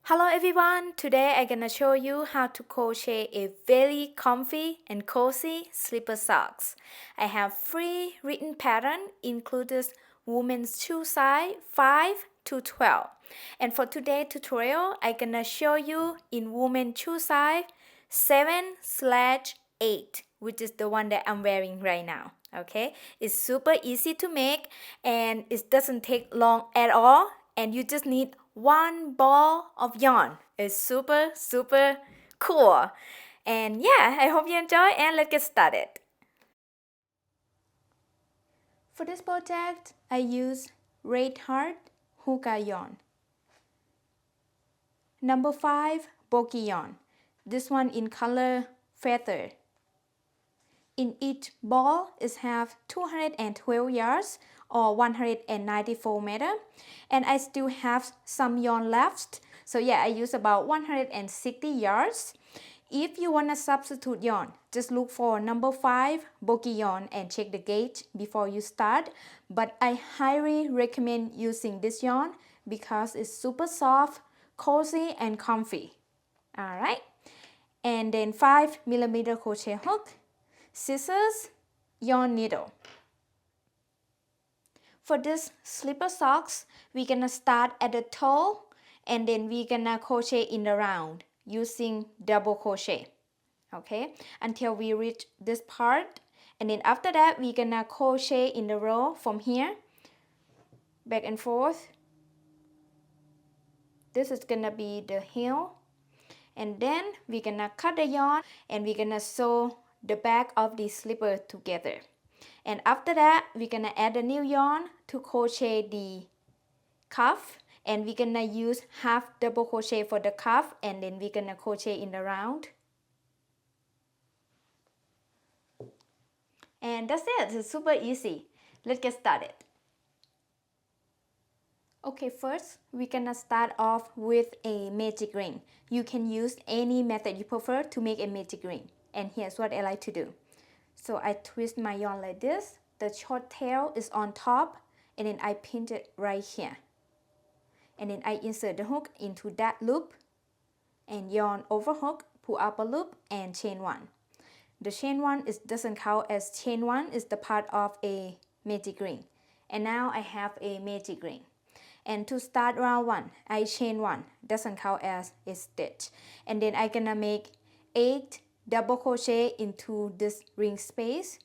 Hello everyone, today I'm gonna show you how to crochet a very comfy and cozy slipper socks. I have 3 written pattern includes women's shoe size 5 to 12. And for today's tutorial, I'm gonna show you in women's shoe size 7/8, which is the one that I'm wearing right now. Okay, it's super easy to make and it doesn't take long at all, and you just need one ball of yarn. It's super cool. And yeah, I hope you enjoy and let's get started. For this project, I use Red Heart Hookah yarn. Number 5 bulky yarn. This one in color feather. In each ball is have 212 yards or 194 meter, and I still have some yarn left. So yeah, I use about 160 yards. If you want to substitute yarn, just look for number 5 bulky yarn and check the gauge before you start. But I highly recommend using this yarn because it's super soft, cozy and comfy. Alright, and then 5mm crochet hook, scissors, yarn needle. For this slipper socks, we're gonna start at the toe and then we're gonna crochet in the round using double crochet, okay, until we reach this part. And then after that, we're gonna crochet in the row from here, back and forth. This is gonna be the heel. And then we're gonna cut the yarn and we're gonna sew the back of the slipper together. And after that, we're gonna add a new yarn to crochet the cuff, and we're gonna use half double crochet for the cuff, and then we're gonna crochet in the round. And that's it. It's super easy. Let's get started. Okay, first we're gonna start off with a magic ring. You can use any method you prefer to make a magic ring. And here's what I like to do. So I twist my yarn like this. The short tail is on top, and then I pin it right here. And then I insert the hook into that loop, and yarn over hook, pull up a loop, and chain 1. The chain 1 doesn't count as chain 1, is the part of a magic ring. And now I have a magic ring. And to start round 1, I chain 1, doesn't count as a stitch. And then I'm gonna make 8 double crochet into this ring space.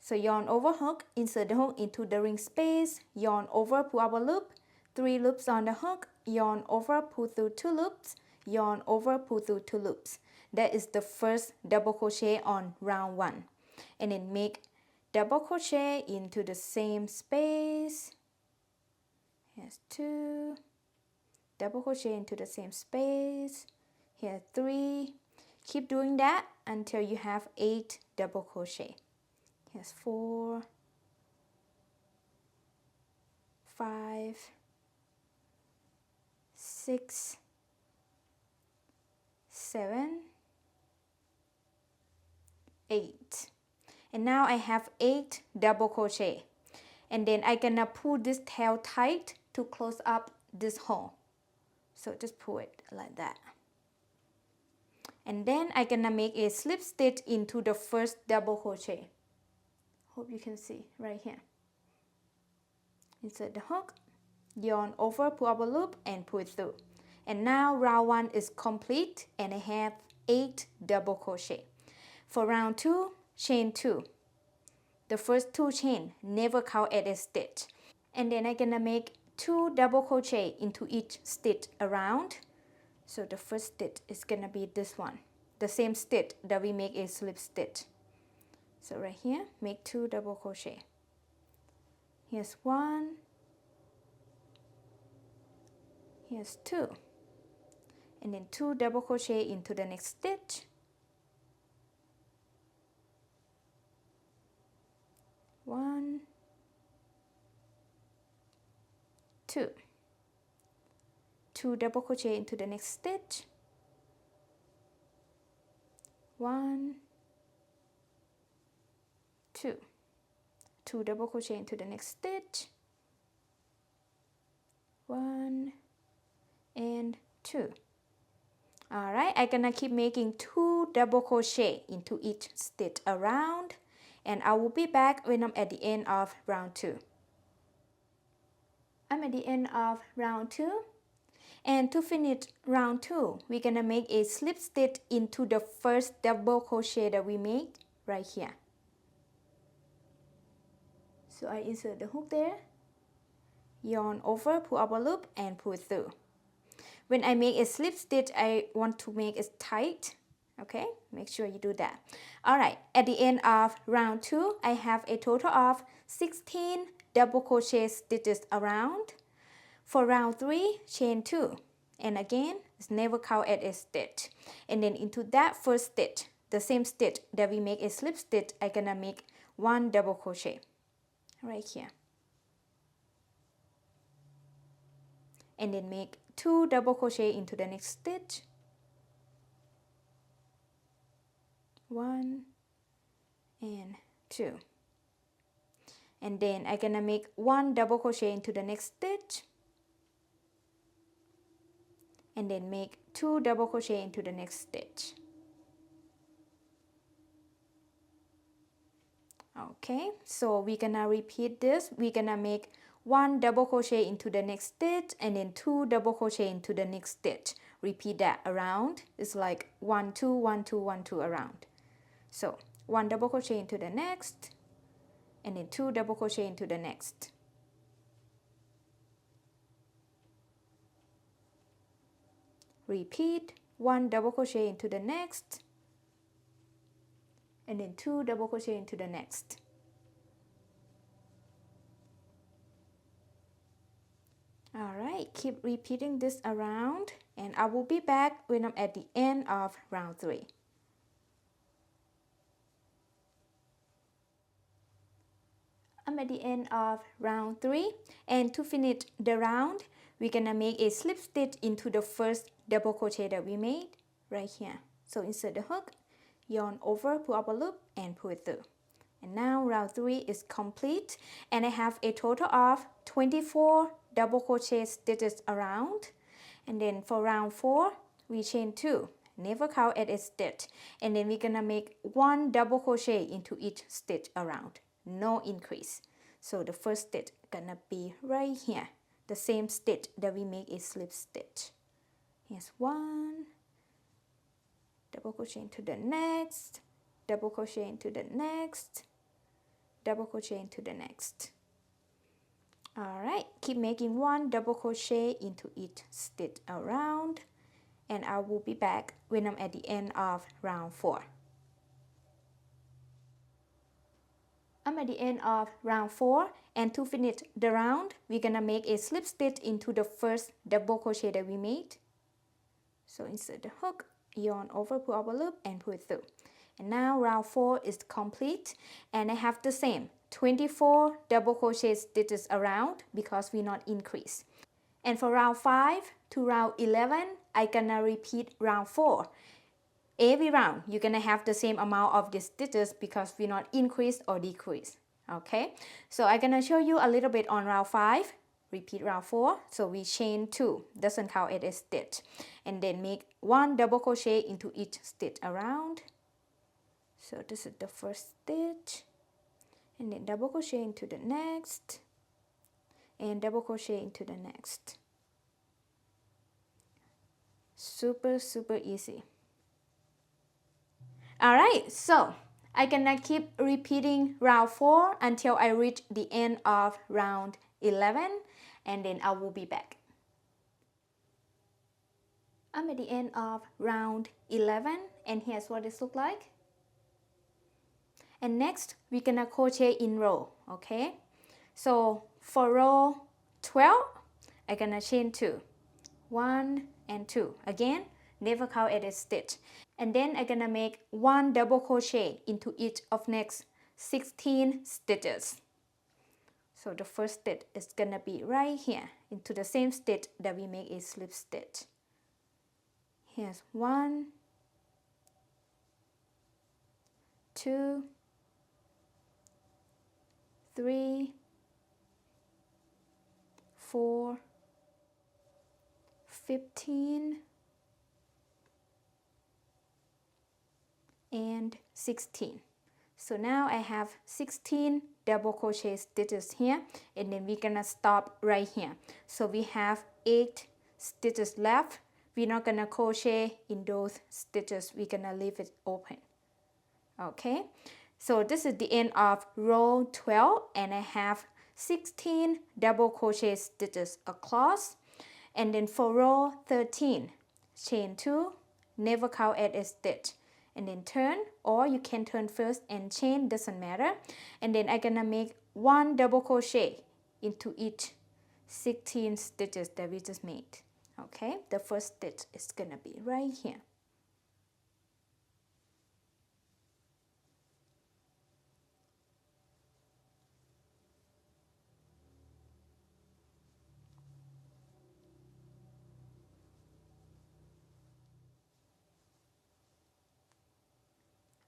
So yarn over hook, insert the hook into the ring space, yarn over, pull up a loop, 3 loops on the hook, yarn over, pull through 2 loops, yarn over, pull through 2 loops. That is the first double crochet on round 1. And then make double crochet into the same space. Here's 2, double crochet into the same space. Here 3. Keep doing that until you have 8 double crochet. Here's 4, 5, 6, 7, 8. And now I have 8 double crochet. And then I'm gonna pull this tail tight to close up this hole. So just pull it like that. And then I'm gonna make a slip stitch into the first double crochet. Hope you can see right here. Insert the hook, yarn over, pull up a loop, and pull it through. And now round 1 is complete, and I have 8 double crochet. For round 2, chain 2. The first 2 chain never count as a stitch. And then I'm gonna make 2 double crochet into each stitch around. So the first stitch is gonna be this one, the same stitch that we make a slip stitch. So right here, make 2 double crochet. Here's 1, here's 2, and then 2 double crochet into the next stitch. 1, 2, 2 double crochet into the next stitch. 1, 2, 2 double crochet into the next stitch. 1 and 2. Alright, I'm gonna keep making 2 double crochet into each stitch around, and I will be back when I'm at the end of round 2. I'm at the end of round 2, and to finish round 2, we're gonna make a slip stitch into the first double crochet that we made right here. So I insert the hook there, yarn over, pull up a loop, and pull through. When I make a slip stitch, I want to make it tight. Okay, make sure you do that. Alright, at the end of round 2, I have a total of 16 double crochet stitches around. For round 3, chain 2. And again, it's never count as a stitch. And then into that first stitch, the same stitch that we make a slip stitch, I'm gonna make 1 double crochet right here. And then make 2 double crochet into the next stitch. 1 and 2. And then I'm gonna make 1 double crochet into the next stitch. And then make 2 double crochet into the next stitch. Okay, so we're gonna repeat this. We're gonna make 1 double crochet into the next stitch and then 2 double crochet into the next stitch. Repeat that around. It's like 1 2 1 2 1 2 around. So 1 double crochet into the next and then 2 double crochet into the next. Repeat 1 double crochet into the next and then 2 double crochet into the next. Alright, keep repeating this around, and I will be back when I'm at the end of round 3. I'm at the end of round 3, and to finish the round, we're gonna make a slip stitch into the first double crochet that we made right here. So insert the hook, yarn over, pull up a loop, and pull it through. And now round 3 is complete, and I have a total of 24 double crochet stitches around. And then for round 4, we chain 2, never count as a stitch, and then we're gonna make 1 double crochet into each stitch around, no increase. So the first stitch gonna be right here, the same stitch that we make a slip stitch. Here's 1 double crochet into the next, double crochet into the next, double crochet into the next. Alright, keep making 1 double crochet into each stitch around, and I will be back when I'm at the end of round 4. I'm at the end of round 4, and to finish the round, we're gonna make a slip stitch into the first double crochet that we made. So insert the hook, yarn over, pull up a loop, and pull it through. And now round 4 is complete, and I have the same 24 double crochet stitches around because we not increase. And for round 5 to round 11, I'm gonna repeat round 4. Every round, you're gonna have the same amount of the stitches because we not increase or decrease. Okay, so I'm gonna show you a little bit on round 5. Repeat round 4. So we chain 2, doesn't count as a stitch, and then make 1 double crochet into each stitch around. So this is the first stitch, and then double crochet into the next, and double crochet into the next. Super easy. Alright, so I'm gonna keep repeating round 4 until I reach the end of round 11, and then I will be back. I'm at the end of round 11, and here's what it looks like. And next, we're gonna crochet in row, okay? So for row 12, I'm gonna chain 2. 1 and 2. Again, never count as a stitch. And then I'm gonna make 1 double crochet into each of next 16 stitches. So the first stitch is gonna be right here, into the same stitch that we make a slip stitch. Here's 1, 2, 3, 4, 15 and 16. So now I have 16 double crochet stitches here, and then we're gonna stop right here. So we have 8 stitches left. We're not gonna crochet in those stitches, we're gonna leave it open. Okay, so this is the end of row 12, and I have 16 double crochet stitches across. And then for row 13, chain 2, never count as a stitch, and then turn, or you can turn first and chain, doesn't matter. And then I'm gonna make 1 double crochet into each 16 stitches that we just made. Okay, the first stitch is gonna be right here.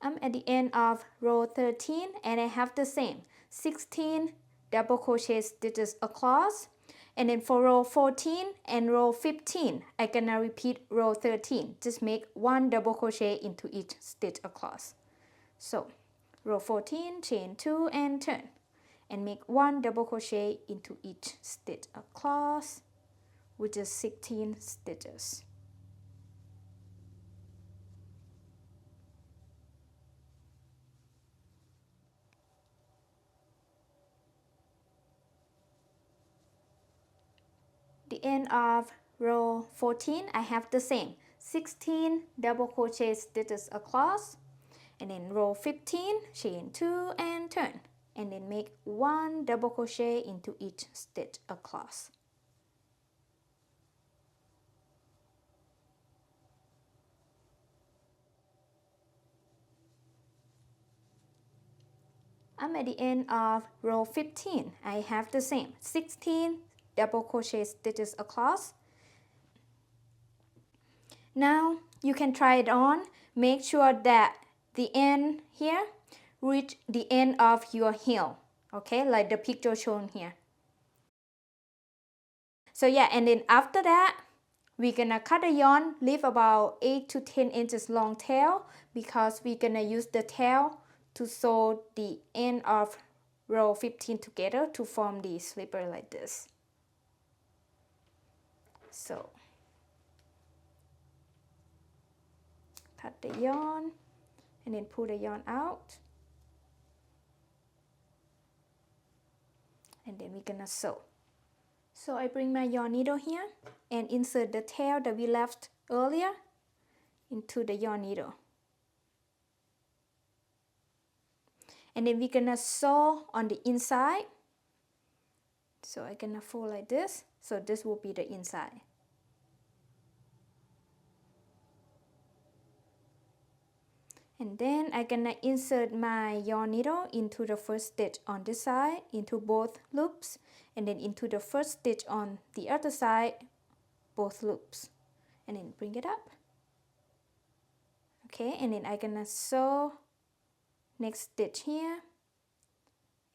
I'm at the end of row 13, and I have the same 16 double crochet stitches across. And then for row 14 and row 15, I'm gonna repeat row 13. Just make 1 double crochet into each stitch across. So row 14, chain 2 and turn, and make 1 double crochet into each stitch across, which is 16 stitches. The end of row 14, I have the same 16 double crochet stitches across, and then row 15, chain 2 and turn, and then make 1 double crochet into each stitch across. I'm at the end of row 15. I have the same 16 double crochet stitches across. Now you can try it on. Make sure that the end here reach the end of your heel, okay, like the picture shown here. So yeah, and then after that, we're gonna cut the yarn, leave about 8 to 10 inches long tail, because we're gonna use the tail to sew the end of row 15 together to form the slipper like this. So cut the yarn and then pull the yarn out, and then we're gonna sew. So I bring my yarn needle here and insert the tail that we left earlier into the yarn needle. And then we're gonna sew on the inside. So I'm gonna fold like this. So this will be the inside. And then I'm gonna insert my yarn needle into the first stitch on this side, into both loops, and then into the first stitch on the other side, both loops, and then bring it up. Okay, and then I'm gonna sew next stitch here,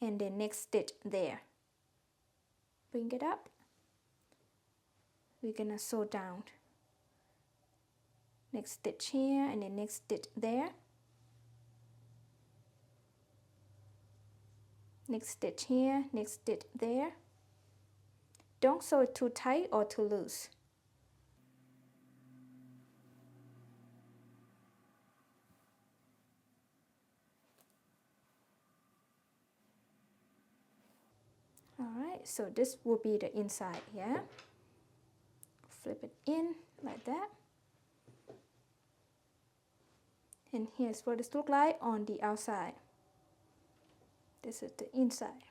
and then next stitch there. Bring it up. We're gonna sew down. Next stitch here, and then next stitch there. Next stitch here, next stitch there. Don't sew it too tight or too loose. Alright, so this will be the inside, yeah? Flip it in like that. And here's what it looks like on the outside. This is the inside.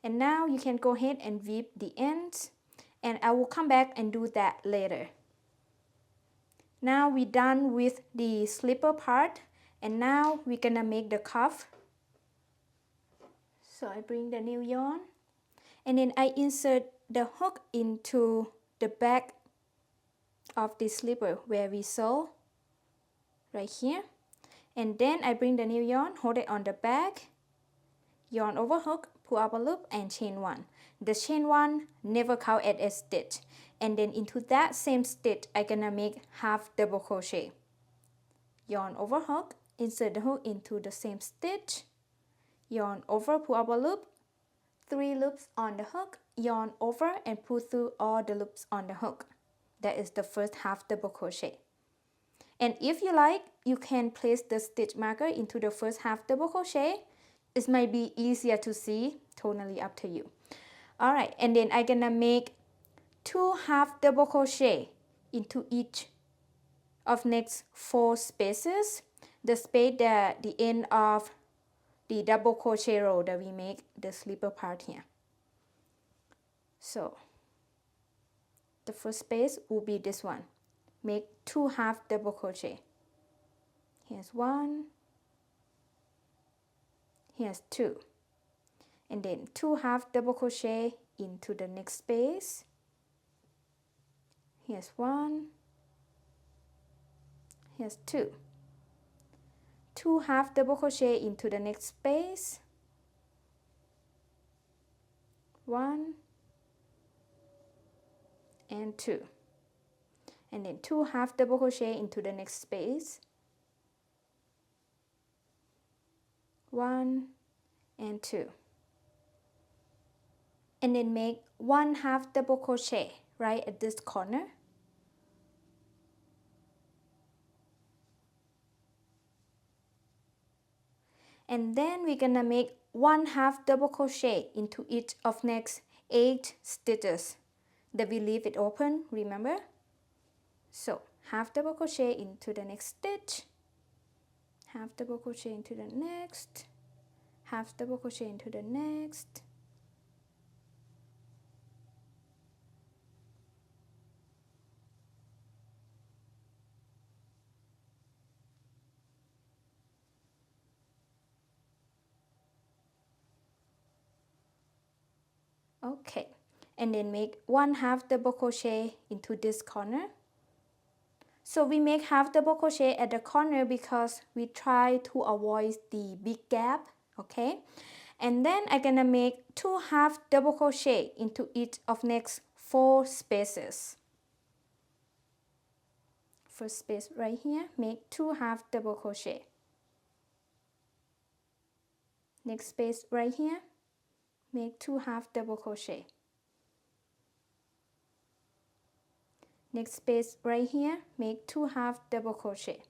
And now you can go ahead and weave the ends, and I will come back and do that later. Now we're done with the slipper part, and now we're gonna make the cuff. So I bring the new yarn, and then I insert the hook into the back of the slipper where we sew, right here. And then I bring the new yarn, hold it on the back, yarn over hook, pull up a loop and chain 1. The chain 1 never count as a stitch, and then into that same stitch I'm gonna make half double crochet. Yarn over hook, insert the hook into the same stitch, yarn over, pull up a loop, 3 loops on the hook, yarn over and pull through all the loops on the hook. That is the first half double crochet. And if you like, you can place the stitch marker into the first half double crochet. It might be easier to see, totally up to you. Alright, and then I'm gonna make 2 half double crochet into each of next 4 spaces. The space at the end of the double crochet row that we make the slipper part here. So the first space will be this one. Make 2 half double crochet. Here's 1, here's 2, and then 2 half double crochet into the next space. Here's 1, here's 2, 2 half double crochet into the next space, 1 and 2, and then 2 half double crochet into the next space, 1 and 2, and then make 1 half double crochet right at this corner. And then we're gonna make 1 half double crochet into each of next 8 stitches that we leave it open, remember? So half double crochet into the next stitch, half double crochet into the next, half double crochet into the next, okay, and then make 1 half double crochet into this corner. So we make half double crochet at the corner because we try to avoid the big gap, okay? And then I'm gonna make 2 half double crochet into each of next 4 spaces. First space right here, make 2 half double crochet. Next space right here, make 2 half double crochet. Next space right here, make 2 half double crochet.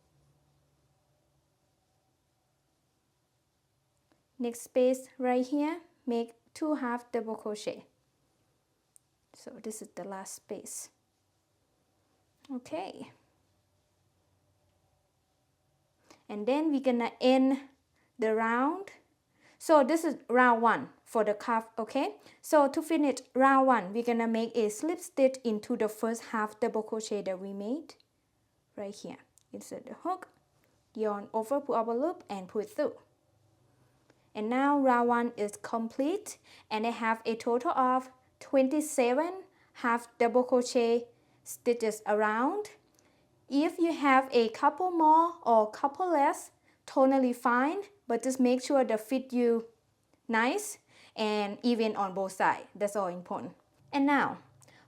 Next space right here, make 2 half double crochet. So this is the last space. Okay. And then we're gonna end the round. So this is round 1 for the cuff, okay? So to finish round 1, we're gonna make a slip stitch into the first half double crochet that we made right here. Insert the hook, yarn over, pull up a loop and pull it through. And now round 1 is complete, and I have a total of 27 half double crochet stitches around. If you have a couple more or couple less, totally fine, but just make sure they fit you nice and even on both sides. That's all important. And now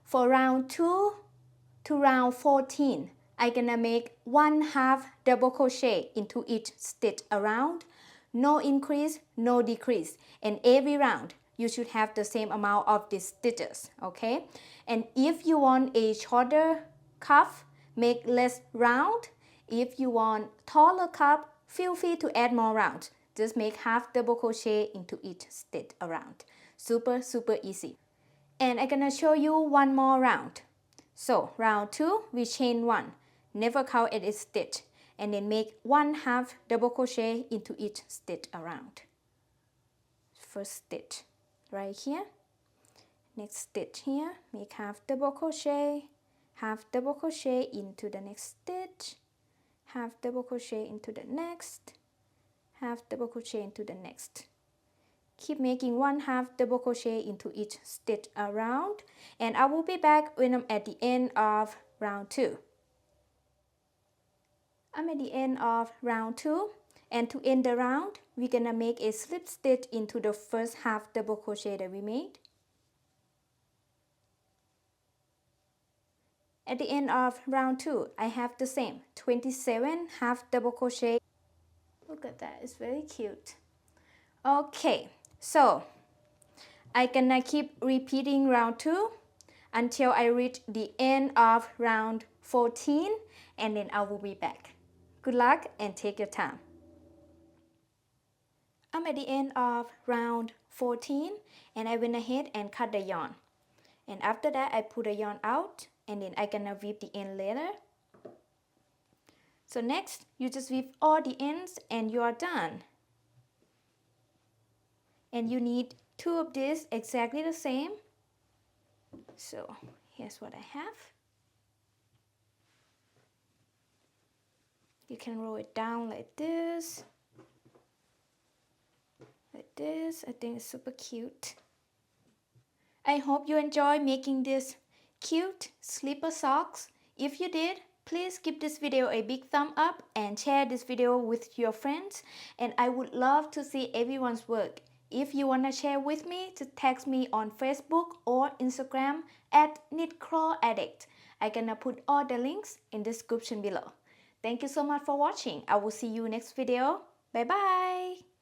for round 2 to round 14, I'm gonna make 1 half double crochet into each stitch around. No increase, no decrease. And every round you should have the same amount of these stitches, okay? And if you want a shorter cuff, make less round. If you want taller cuff, feel free to add more rounds. Just make half double crochet into each stitch around. Super, super easy. And I'm gonna show you one more round. So round 2, we chain 1, never count at a stitch, and then make 1 half double crochet into each stitch around. First stitch right here, next stitch here, make half double crochet into the next stitch, half double crochet into the next, half double crochet into the next. Keep making 1 half double crochet into each stitch around, and I will be back when I'm at the end of round 2. I'm at the end of round 2, and to end the round, we're gonna make a slip stitch into the first half double crochet that we made. At the end of round 2, I have the same 27 half double crochet. Look at that, it's very cute. Okay, so I gonna keep repeating round 2 until I reach the end of round 14, and then I will be back. Good luck and take your time. I'm at the end of round 14 and I went ahead and cut the yarn. And after that I pull the yarn out and then I gonna weave the end later. So next you just weave all the ends and you are done. And you need 2 of these exactly the same. So here's what I have. You can roll it down like this. Like this. I think it's super cute. I hope you enjoy making this cute slipper socks. If you did, please give this video a big thumb up and share this video with your friends. And I would love to see everyone's work. If you want to share with me, just text me on Facebook or Instagram at KnitCrawAddict. I'm gonna put all the links in the description below. Thank you so much for watching. I will see you next video. Bye bye.